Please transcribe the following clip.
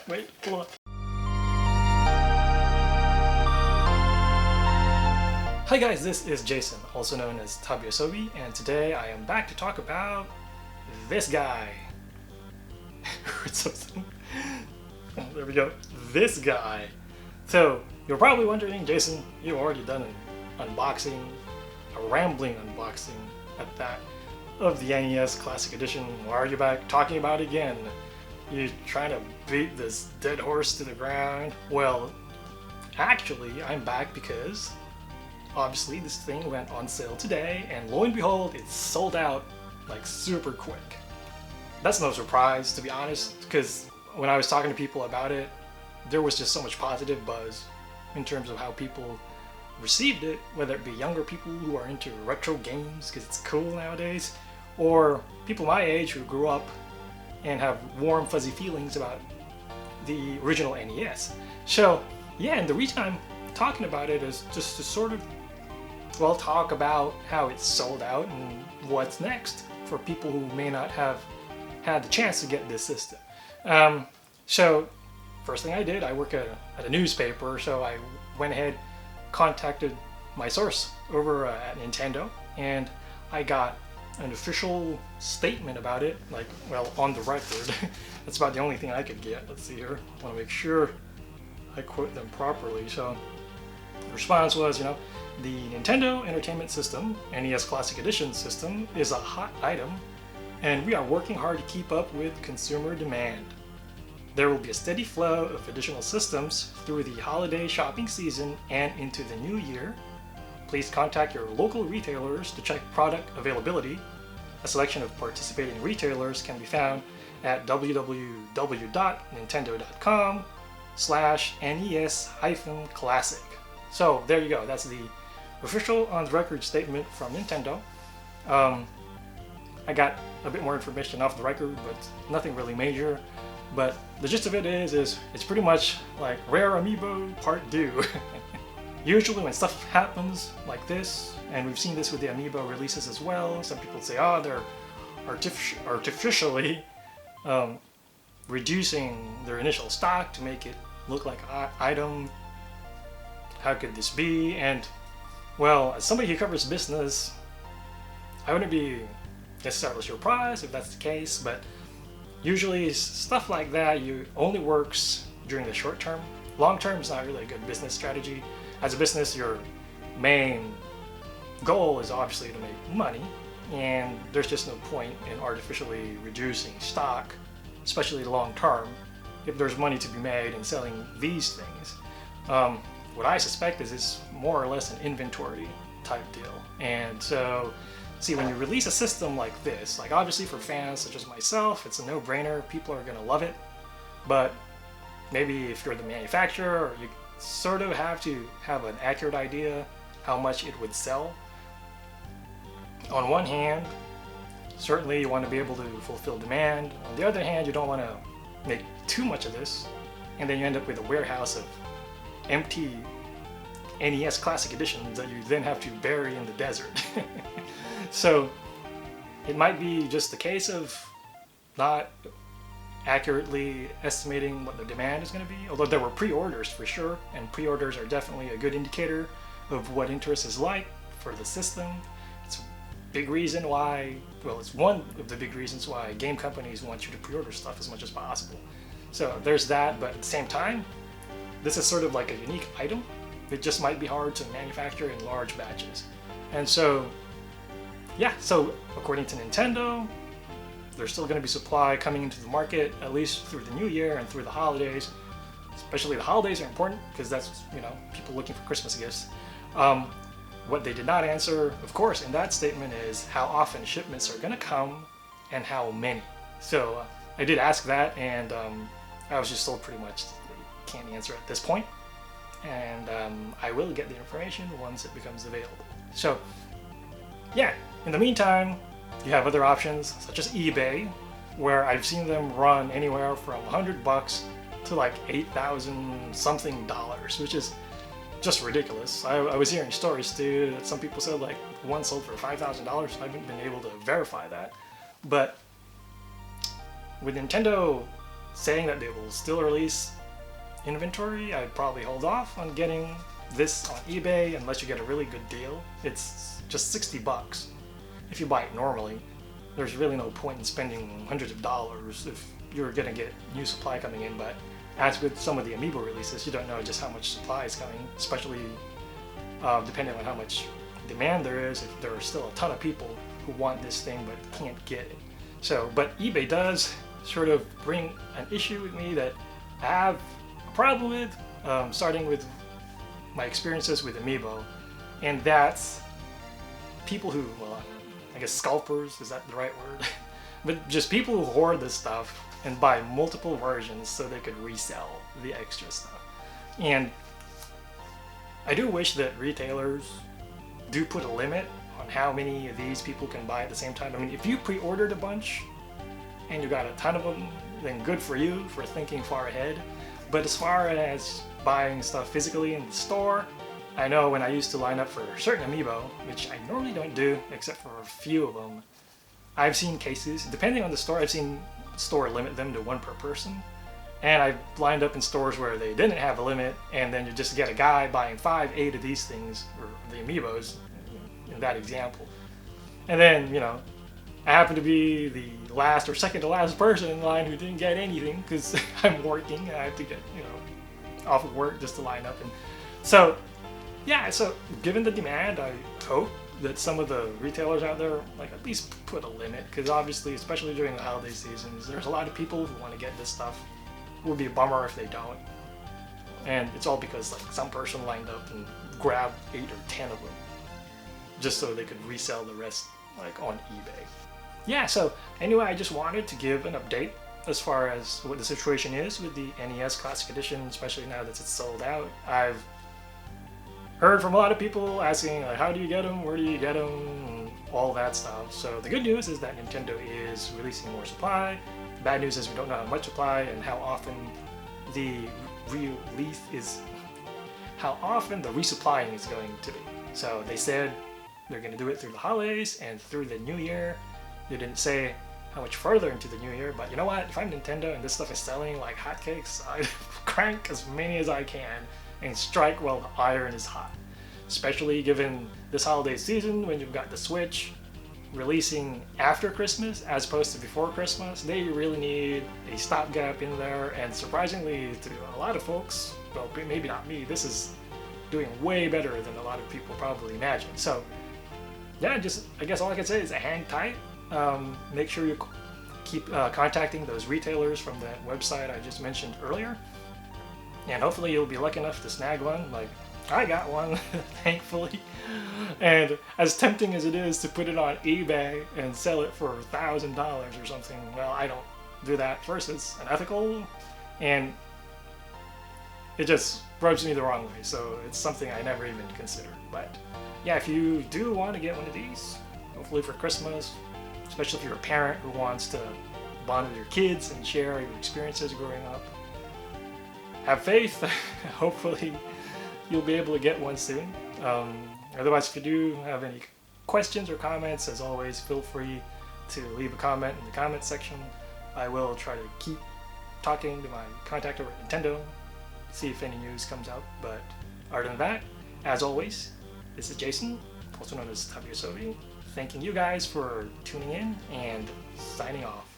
Wait, hold on. Hi guys, this is Jason, also known as Tabiasobi, and today I am back to talk about this guy. Oh, there we go. This guy. So, you're probably wondering, Jason, you've already done an unboxing, a rambling unboxing at that, of the NES Classic Edition. Why are you back talking about it again? You're trying to beat this dead horse to the ground? Well, actually, I'm back because obviously this thing went on sale today, and lo and behold, it's sold out like super quick. That's no surprise, to be honest, because when I was talking to people about it, there was just so much positive buzz in terms of how people received it, whether it be younger people who are into retro games because it's cool nowadays, or people my age who grew up and have warm fuzzy feelings about the original NES. So yeah, and the reason I'm talking about it is just to sort of, well, talk about how it's sold out and what's next for people who may not have had the chance to get this system. So first thing I did, I work at a newspaper, so I went ahead, contacted my source over at Nintendo, and I got an official statement about it, like, well, on the record. That's about the only thing I could get. Let's see here. I want to make sure I quote them properly. So the response was, the Nintendo Entertainment System, NES Classic Edition system, is a hot item, and we are working hard to keep up with consumer demand. There will be a steady flow of additional systems through the holiday shopping season and into the new year. Please contact your local retailers to check product availability. A selection of participating retailers can be found at www.nintendo.com/NES-Classic. So there you go, that's the official on-the-record statement from Nintendo. I got a bit more information off the record, but nothing really major. But the gist of it is it's pretty much like Rare Amiibo Part 2. Usually when stuff happens like this, and we've seen this with the Amiibo releases as well, some people say, oh, they're artificially reducing their initial stock to make it look like an item. How could this be? And well, as somebody who covers business, I wouldn't be necessarily surprised if that's the case, but usually stuff like that only works during the short term. Long term is not really a good business strategy. As a business, your main goal is obviously to make money, and there's just no point in artificially reducing stock, especially long term, if there's money to be made in selling these things. What I suspect is it's more or less an inventory type deal. And so, see, when you release a system like this, like obviously for fans such as myself, it's a no-brainer, people are gonna love it. But maybe if you're the manufacturer, you sort of have to have an accurate idea how much it would sell. On one hand, certainly you want to be able to fulfill demand. On the other hand, you don't want to make too much of this, and then you end up with a warehouse of empty NES Classic Editions that you then have to bury in the desert. So it might be just a case of not accurately estimating what the demand is going to be, although there were pre-orders for sure, and pre-orders are definitely a good indicator of what interest is like for the system. It's a big reason why, well, it's one of the big reasons why game companies want you to pre-order stuff as much as possible. So there's that, but at the same time, this is sort of like a unique item. It just might be hard to manufacture in large batches. And so, yeah, so according to Nintendo, there's still going to be supply coming into the market, at least through the new year and through the holidays. Especially the holidays are important because that's, people looking for Christmas gifts. What they did not answer, of course, in that statement is how often shipments are going to come and how many. So I did ask that, and I was just told pretty much can't answer at this point, and I will get the information once it becomes available. So yeah, in the meantime, you have other options such as eBay, where I've seen them run anywhere from $100 to like $8,000 something, which is just ridiculous. I was hearing stories too that some people said like one sold for $5,000. I haven't been able to verify that, but with Nintendo saying that they will still release inventory, I'd probably hold off on getting this on eBay unless you get a really good deal. It's just $60 if you buy it normally. There's really no point in spending hundreds of dollars if you're gonna get new supply coming in. But as with some of the Amiibo releases, you don't know just how much supply is coming, especially depending on how much demand there is. If there are still a ton of people who want this thing but can't get it. So, but eBay does sort of bring an issue with me that I have a problem with, starting with my experiences with Amiibo, and that's people who, well, I guess scalpers, is that the right word? But just people who hoard this stuff and buy multiple versions so they could resell the extra stuff. And I do wish that retailers do put a limit on how many of these people can buy at the same time. I mean, if you pre-ordered a bunch and you got a ton of them, then good for you for thinking far ahead. But as far as buying stuff physically in the store, I know when I used to line up for certain Amiibo, which I normally don't do except for a few of them, I've seen cases, depending on the store, I've seen store limit them to one per person. And I've lined up in stores where they didn't have a limit, and then you just get a guy buying 5, 8 of these things, or the Amiibos, in that example. And then, you know, I happen to be the last or second to last person in line who didn't get anything because I'm working and I have to get, you know, off of work just to line up. And so, yeah, so given the demand, I hope that some of the retailers out there, like, at least put a limit, because obviously, especially during the holiday seasons, there's a lot of people who want to get this stuff. It would be a bummer if they don't. And it's all because, like, some person lined up and grabbed 8 or 10 of them just so they could resell the rest, like, on eBay. Yeah, so anyway, I just wanted to give an update as far as what the situation is with the NES Classic Edition, especially now that it's sold out. I've heard from a lot of people asking, like, how do you get them, where do you get them, and all that stuff. So the good news is that Nintendo is releasing more supply. The bad news is we don't know how much supply and how often the resupplying is going to be. So they said they're going to do it through the holidays and through the new year. They didn't say how much further into the new year, but you know what? If I'm Nintendo and this stuff is selling like hotcakes, I'd crank as many as I can and strike while the iron is hot. Especially given this holiday season when you've got the Switch releasing after Christmas as opposed to before Christmas. They really need a stopgap in there, and surprisingly to a lot of folks, well, maybe not me, this is doing way better than a lot of people probably imagine. So yeah, just, I guess all I can say is hang tight. Make sure you keep contacting those retailers from that website I just mentioned earlier, and hopefully you'll be lucky enough to snag one. Like, I got one, thankfully. And as tempting as it is to put it on eBay and sell it for $1,000 or something, well, I don't do that. First, it's unethical, and it just rubs me the wrong way, so it's something I never even considered. But yeah, if you do want to get one of these, hopefully for Christmas, especially if you're a parent who wants to bond with your kids and share your experiences growing up, have faith. Hopefully you'll be able to get one soon. Otherwise, if you do have any questions or comments, as always, feel free to leave a comment in the comment section. I will try to keep talking to my contact over at Nintendo, see if any news comes out. But other than that, as always, this is Jason, also known as Tabiasobi, thanking you guys for tuning in and signing off.